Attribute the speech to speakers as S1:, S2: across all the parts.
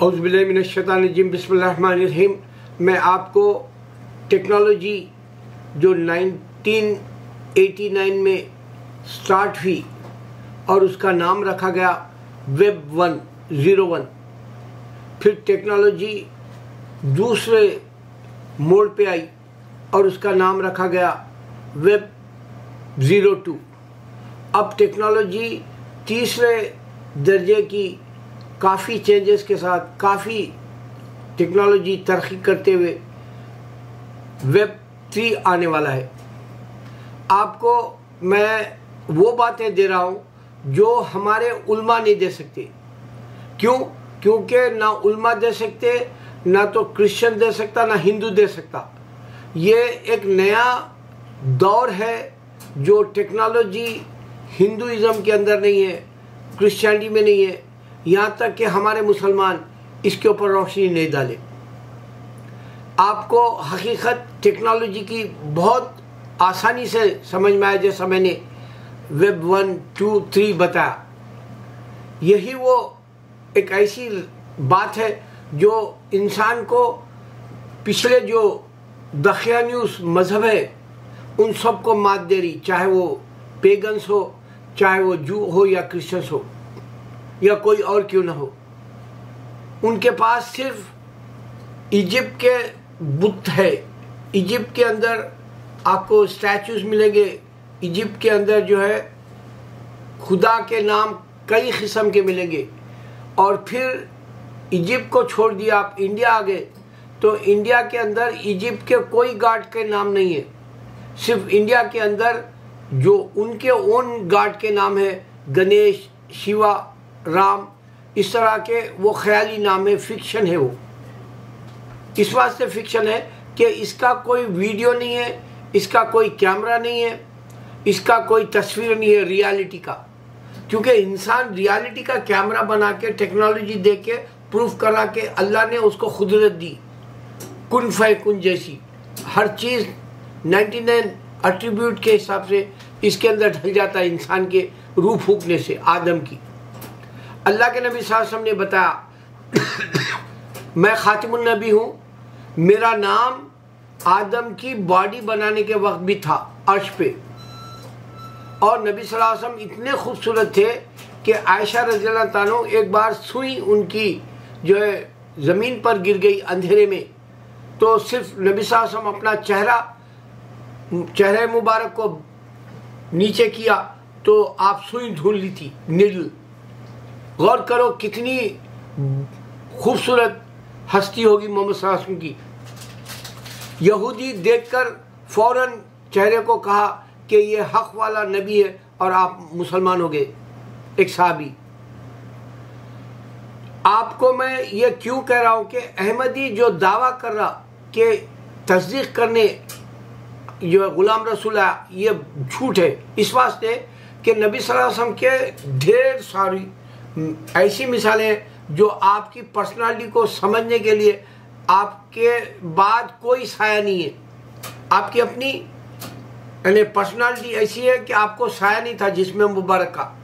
S1: औज़ुबिल्लाहिमिनश्शैतानिर्रजीम बिस्मिल्लाहिर्रहमानिर्रहीम। मैं आपको टेक्नोलॉजी जो 1989 में स्टार्ट हुई और उसका नाम रखा गया वेब 101, फिर टेक्नोलॉजी दूसरे मोड़ पे आई और उसका नाम रखा गया वेब 02। अब टेक्नोलॉजी तीसरे दर्जे की काफ़ी चेंजेस के साथ काफ़ी टेक्नोलॉजी तरक्की करते हुए वेब 3 आने वाला है। आपको मैं वो बातें दे रहा हूँ जो हमारे उल्मा नहीं दे सकते। क्यों? क्योंकि ना उल्मा दे सकते, ना तो क्रिश्चियन दे सकता, ना हिंदू दे सकता। ये एक नया दौर है जो टेक्नोलॉजी हिंदुइज़्म के अंदर नहीं है, क्रिश्चियनिटी में नहीं है, यहाँ तक कि हमारे मुसलमान इसके ऊपर रोशनी नहीं डाले। आपको हकीकत टेक्नोलॉजी की बहुत आसानी से समझ में आया जैसा मैंने वेब 1, 2, 3 बताया। यही वो एक ऐसी बात है जो इंसान को पिछले जो दखियान्यूस मज़हब है उन सब को मात दे रही, चाहे वो पेगन्स हो, चाहे वो जू हो या क्रिश्चियंस हो या कोई और क्यों ना हो। उनके पास सिर्फ इजिप्ट के बुत है। इजिप्ट के अंदर आपको स्टैचूज मिलेंगे। इजिप्ट के अंदर जो है खुदा के नाम कई किस्म के मिलेंगे। और फिर इजिप्ट को छोड़ दिया, आप इंडिया आ गए तो इंडिया के अंदर इजिप्ट के कोई गॉड के नाम नहीं है। सिर्फ इंडिया के अंदर जो उनके ओन गॉड के नाम है, गणेश, शिवा, राम, इस तरह के वो ख्याली नाम है, फिक्शन है। वो इस वास्ते फिक्शन है कि इसका कोई वीडियो नहीं है, इसका कोई कैमरा नहीं है, इसका कोई तस्वीर नहीं है रियलिटी का। क्योंकि इंसान रियलिटी का कैमरा बना के टेक्नोलॉजी दे के प्रूफ करा के अल्लाह ने उसको कुदरत दी, कुन फयकुन जैसी हर चीज़ 99 एट्रीब्यूट के हिसाब से इसके अंदर ढल जाता है इंसान के रूह फूकने से। आदम की अल्लाह के नबी सल्लल्लाहु अलैहि वसल्लम ने बताया मैं खातिमुन नबी हूँ, मेरा नाम आदम की बॉडी बनाने के वक्त भी था अर्श पे। और नबी सल्लल्लाहु अलैहि वसल्लम इतने खूबसूरत थे कि आयशा रज़ियल्लाहु ताला एक बार सुई उनकी जो है ज़मीन पर गिर गई अंधेरे में, तो सिर्फ नबी सल्लल्लाहु अलैहि वसल्लम अपना चेहरे मुबारक को नीचे किया तो आप सुई ढूंढ ली थी, नीडल। गौर करो कितनी खूबसूरत हस्ती होगी मोहम्मद सल्लल्लाहु अलैहि वसल्लम की। यहूदी देखकर फौरन चेहरे को कहा कि ये हक वाला नबी है और आप मुसलमान हो गए, एक सहाबी। आपको मैं ये क्यों कह रहा हूँ कि अहमदी जो दावा कर रहा कि तस्दीक करने जो गुलाम रसूल है ये झूठ है, इस वास्ते कि नबी सल्लल्लाहु अलैहि वसल्लम के ढेर सारी ऐसी मिसालें हैं जो आपकी पर्सनालिटी को समझने के लिए आपके बाद कोई साया नहीं है। आपकी अपनी यानी पर्सनालिटी ऐसी है कि आपको साया नहीं था, जिसमें मुबारक का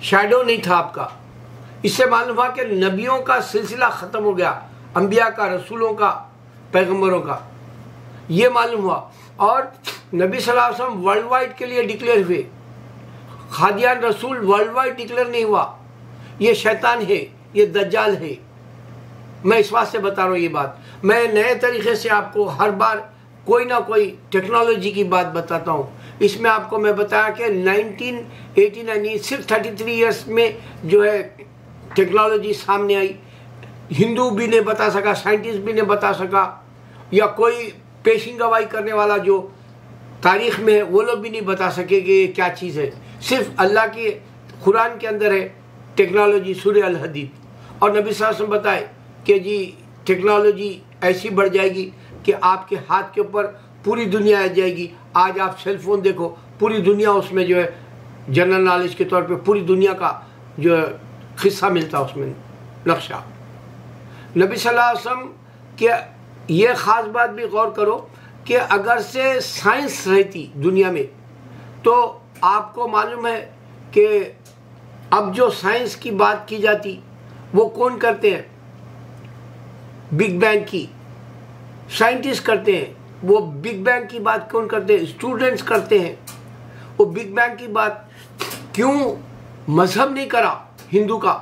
S1: शैडो नहीं था आपका। इससे मालूम हुआ कि नबियों का सिलसिला ख़त्म हो गया, अंबिया का, रसूलों का, पैगंबरों का, ये मालूम हुआ। और नबी सल्लल्लाहु अलैहि वसल्लम वर्ल्ड वाइड के लिए डिक्लेयर हुए। खादियान रसूल वर्ल्ड वाइड डिक्लेयर नहीं हुआ। ये शैतान है, ये दज्जाल है। मैं इस बात से बता रहा हूँ ये बात। मैं नए तरीके से आपको हर बार कोई ना कोई टेक्नोलॉजी की बात बताता हूँ। इसमें आपको मैं बताया कि 1989 सिर्फ 33 ईयर्स में जो है टेक्नोलॉजी सामने आई। हिंदू भी नहीं बता सका, साइंटिस्ट भी नहीं बता सका, या कोई पेशिंग गवाही करने वाला जो तारीख में है वो लोग भी नहीं बता सके कि ये क्या चीज़ है। सिर्फ अल्लाह की कुरान के अंदर है टेक्नोलॉजी, सूरह अल हदीद। और नबी सल्लल्लाहु अलैहि वसल्लम बताए कि जी टेक्नोलॉजी ऐसी बढ़ जाएगी कि आपके हाथ के ऊपर पूरी दुनिया आ जाएगी। आज आप सेल फोन देखो, पूरी दुनिया उसमें जो है जनरल नॉलेज के तौर पे पूरी दुनिया का जो है हिस्सा मिलता है उसमें, नक्शा। नबी सल्लल्लाहु अलैहि वसल्लम के ये ख़ास बात भी गौर करो कि अगर से साइंस रहती दुनिया में तो आपको मालूम है कि अब जो साइंस की बात की जाती वो कौन करते हैं? बिग बैंग की साइंटिस्ट करते हैं। वो बिग बैंग की बात कौन करते हैं? स्टूडेंट्स करते हैं। वो बिग बैंग की बात क्यों मजहब नहीं करा? हिंदू का,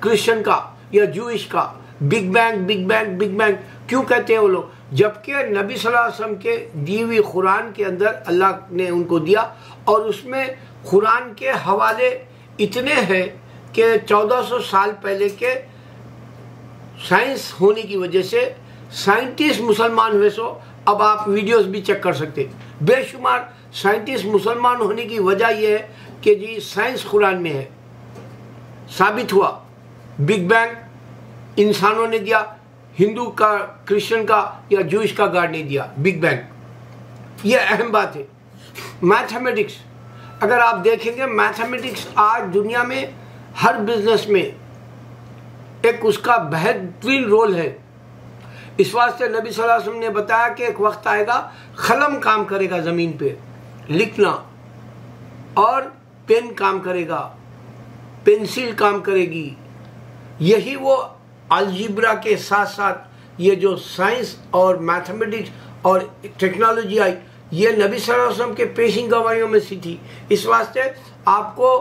S1: क्रिश्चियन का या जूइश का? Big bang big bang big bang क्यों कहते हैं वो लोग? जबकि नबी सल्लल्लाहु अलैहि वसल्लम के दी हुई कुरान के अंदर अल्लाह ने उनको दिया, और उसमें कुरान के हवाले इतने हैं कि 1400 साल पहले के साइंस होने की वजह से साइंटिस्ट मुसलमान हुए। सो अब आप वीडियोस भी चेक कर सकते हैं। बेशुमार साइंटिस्ट मुसलमान होने की वजह यह है कि जी साइंस कुरान में है। साबित हुआ बिग बैंग इंसानों ने दिया, हिंदू का, क्रिश्चियन का या जूइश का गॉड नहीं दिया बिग बैंग। ये अहम बात है। मैथमेटिक्स, अगर आप देखेंगे मैथमेटिक्स आज दुनिया में हर बिजनेस में एक उसका बेहतरीन रोल है। इस वास्ते नबी सल्लल्लाहु अलैहि वसल्लम ने बताया कि एक वक्त आएगा कलम काम करेगा ज़मीन पे लिखना, और पेन काम करेगा, पेंसिल काम करेगी। यही वो अलजेब्रा के साथ साथ ये जो साइंस और मैथमेटिक्स और टेक्नोलॉजी आई, ये नबी सल्लल्लाहु अलैहि वसल्लम के पेशिंग गवाहियों में से थी। इस वास्ते आपको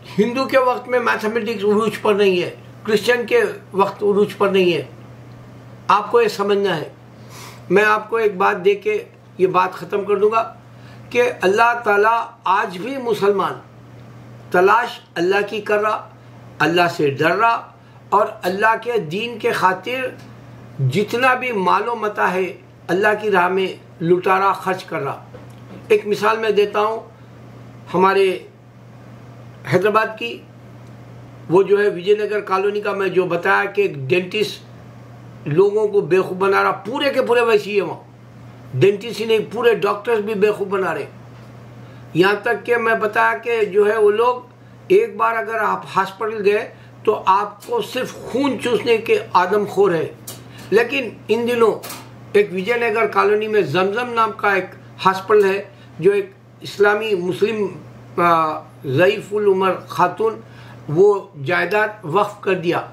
S1: हिंदू के वक्त में मैथमेटिक्स उरूज पर नहीं है, क्रिश्चियन के वक्त उरूज पर नहीं है। आपको ये समझना है। मैं आपको एक बात दे के ये बात ख़त्म कर दूंगा कि अल्लाह ताला आज भी मुसलमान तलाश अल्लाह की कर रहा, अल्लाह से डर रहा, और अल्लाह के दीन के खातिर जितना भी मालो मता है अल्लाह की राह में लुटा रहा, खर्च कर रहा। एक मिसाल मैं देता हूँ हमारे हैदराबाद की, वो जो है विजयनगर कॉलोनी का, मैं जो बताया कि एक डेंटिस्ट लोगों को बेवकूफ़ बना रहा, पूरे के पूरे वैसे ही है वहाँ। डेंटिस्ट ही नहीं, पूरे डॉक्टर्स भी बेवकूफ़ बना रहे। यहाँ तक कि मैं बताया कि जो है वो लोग एक बार अगर आप हॉस्पिटल गए तो आपको सिर्फ खून चूसने के आदमखोर है। लेकिन इन दिनों एक विजयनगर कॉलोनी में जमजम नाम का एक हॉस्पिटल है, जो एक इस्लामी मुस्लिम ज़ईफ़ुल उमर खातून, वो जायदाद वक्फ कर दिया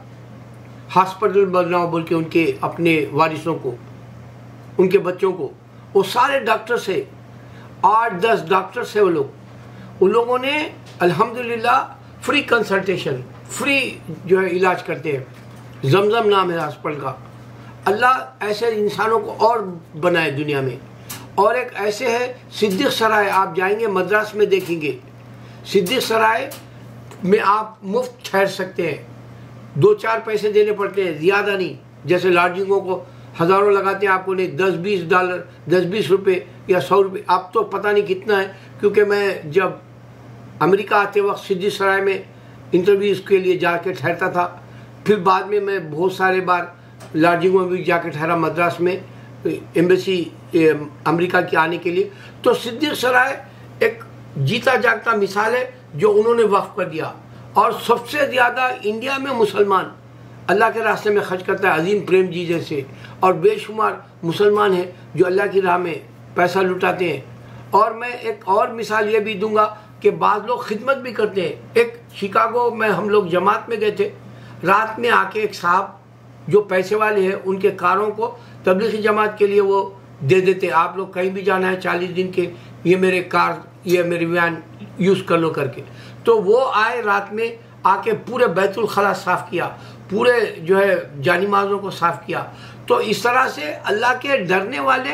S1: हॉस्पिटल बनाओ बोल के उनके अपने वारिसों को, उनके बच्चों को। वो सारे डॉक्टर्स है, 8-10 डॉक्टर्स है वो लोग। उन लोगों ने अल्हम्दुलिल्लाह फ्री कंसल्टेशन, फ्री जो है इलाज करते हैं। जमजम नाम है हॉस्पिटल का। अल्लाह ऐसे इंसानों को और बनाए दुनिया में। और एक ऐसे है सिद्दीक सराय, आप जाएंगे मद्रास में देखेंगे, सिद्दीक सराय में आप मुफ्त ठहर सकते हैं। 2-4 पैसे देने पड़ते हैं, ज़्यादा नहीं। जैसे लॉजिंगों को हज़ारों लगाते हैं, आपको नहीं $10-20, $10-20 रुपये या 100 रुपये, आप तो पता नहीं कितना है। क्योंकि मैं जब अमेरिका आते वक्त सिद्दीक सराय में इंटरव्यूज़ के लिए जाके ठहरता था, फिर बाद में मैं बहुत सारे बार लॉजिंगों में भी जाके ठहरा मद्रास में, एम्बेसी अमेरिका की आने के लिए। तो सिद्दीक सराय एक जीता जागता मिसाल है जो उन्होंने वक्फ कर दिया। और सबसे ज़्यादा इंडिया में मुसलमान अल्लाह के रास्ते में खर्च करता है, अजीम प्रेम जी जैसे, और बेशुमार मुसलमान हैं जो अल्लाह की राह में पैसा लुटाते हैं। और मैं एक और मिसाल ये भी दूंगा कि बाद लोग खिदमत भी करते हैं। एक शिकागो में हम लोग जमात में गए थे, रात में आके एक साहब जो पैसे वाले हैं उनके कारों को तबलीगी जमात के लिए वो दे देते, आप लोग कहीं भी जाना है 40 दिन के, ये मेरे कार, ये मेरी वैन यूज़ कर लो करके। तो वो आए रात में आके पूरे बैतुल खला साफ़ किया, पूरे जो है जानिमाज़ों को साफ़ किया। तो इस तरह से अल्लाह के डरने वाले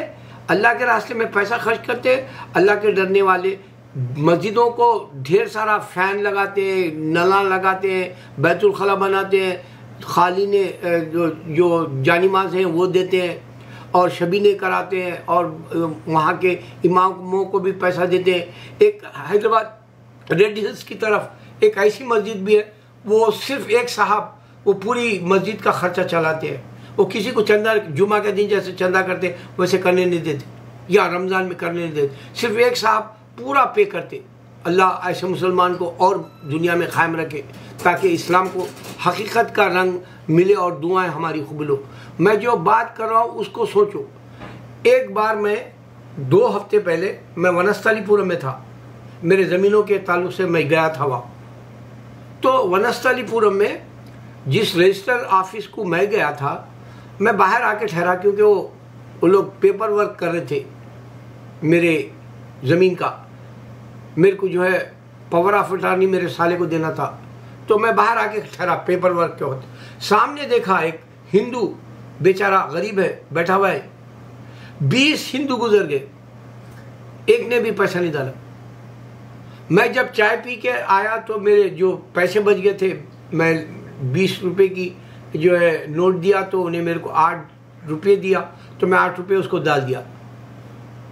S1: अल्लाह के रास्ते में पैसा खर्च करते हैं। अल्लाह के डरने वाले मस्जिदों को ढेर सारा फ़ैन लगाते हैं, नला लगाते हैं, बैतुल खला बनाते हैं, खालिने जो जानिमाज़ हैं वो देते हैं, और शबीने कराते हैं, और वहाँ के इमामों को भी पैसा देते हैं। एक हैदराबाद रेड हिल्स की तरफ एक ऐसी मस्जिद भी है, वो सिर्फ एक साहब वो पूरी मस्जिद का खर्चा चलाते हैं। वो किसी को चंदा जुमा के दिन जैसे चंदा करते वैसे करने नहीं देते, या रमज़ान में करने नहीं देते, सिर्फ एक साहब पूरा पे करते। अल्लाह ऐसे मुसलमान को और दुनिया में कायम रखे ताकि इस्लाम को हकीकत का रंग मिले और दुआएं हमारी कबूल हो। मैं जो बात कर रहा हूँ उसको सोचो। एक बार मैं 2 हफ्ते पहले मैं वनस्थलीपुरम में था, मेरे ज़मीनों के ताल्लुक से मैं गया था वहाँ। तो वनस्थलीपुरम में जिस रजिस्टर ऑफिस को मैं गया था, मैं बाहर आके ठहरा क्योंकि वो लोग पेपर वर्क कर रहे थे मेरे ज़मीन का। मेरे को जो है पावर ऑफ अटॉर्नी मेरे साले को देना था, तो मैं बाहर आके ठहरा पेपर वर्क के वक्त। सामने देखा एक हिंदू बेचारा गरीब है बैठा हुआ है, 20 हिंदू गुजर गए, एक ने भी पैसा नहीं डाला। मैं जब चाय पी के आया तो मेरे जो पैसे बच गए थे, मैं 20 रुपए की जो है नोट दिया, तो उन्हें मेरे को 8 रुपये दिया, तो मैं 8 रुपये उसको डाल दिया।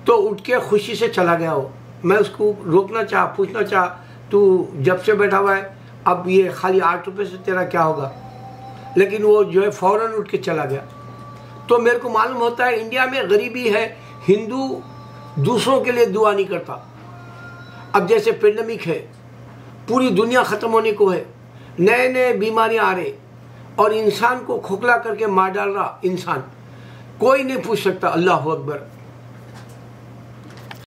S1: तो उठ के खुशी से चला गया वो। मैं उसको रोकना चाहा, पूछना चाहा, तू जब से बैठा हुआ है, अब ये खाली 8 रुपये से तेरा क्या होगा, लेकिन वो जो है फौरन उठ के चला गया। तो मेरे को मालूम होता है इंडिया में गरीबी है, हिंदू दूसरों के लिए दुआ नहीं करता। अब जैसे पेंडेमिक है, पूरी दुनिया ख़त्म होने को है, नए नए बीमारियां आ रहे और इंसान को खोखला करके मार डाल रहा इंसान, कोई नहीं पूछ सकता अल्लाह अकबर।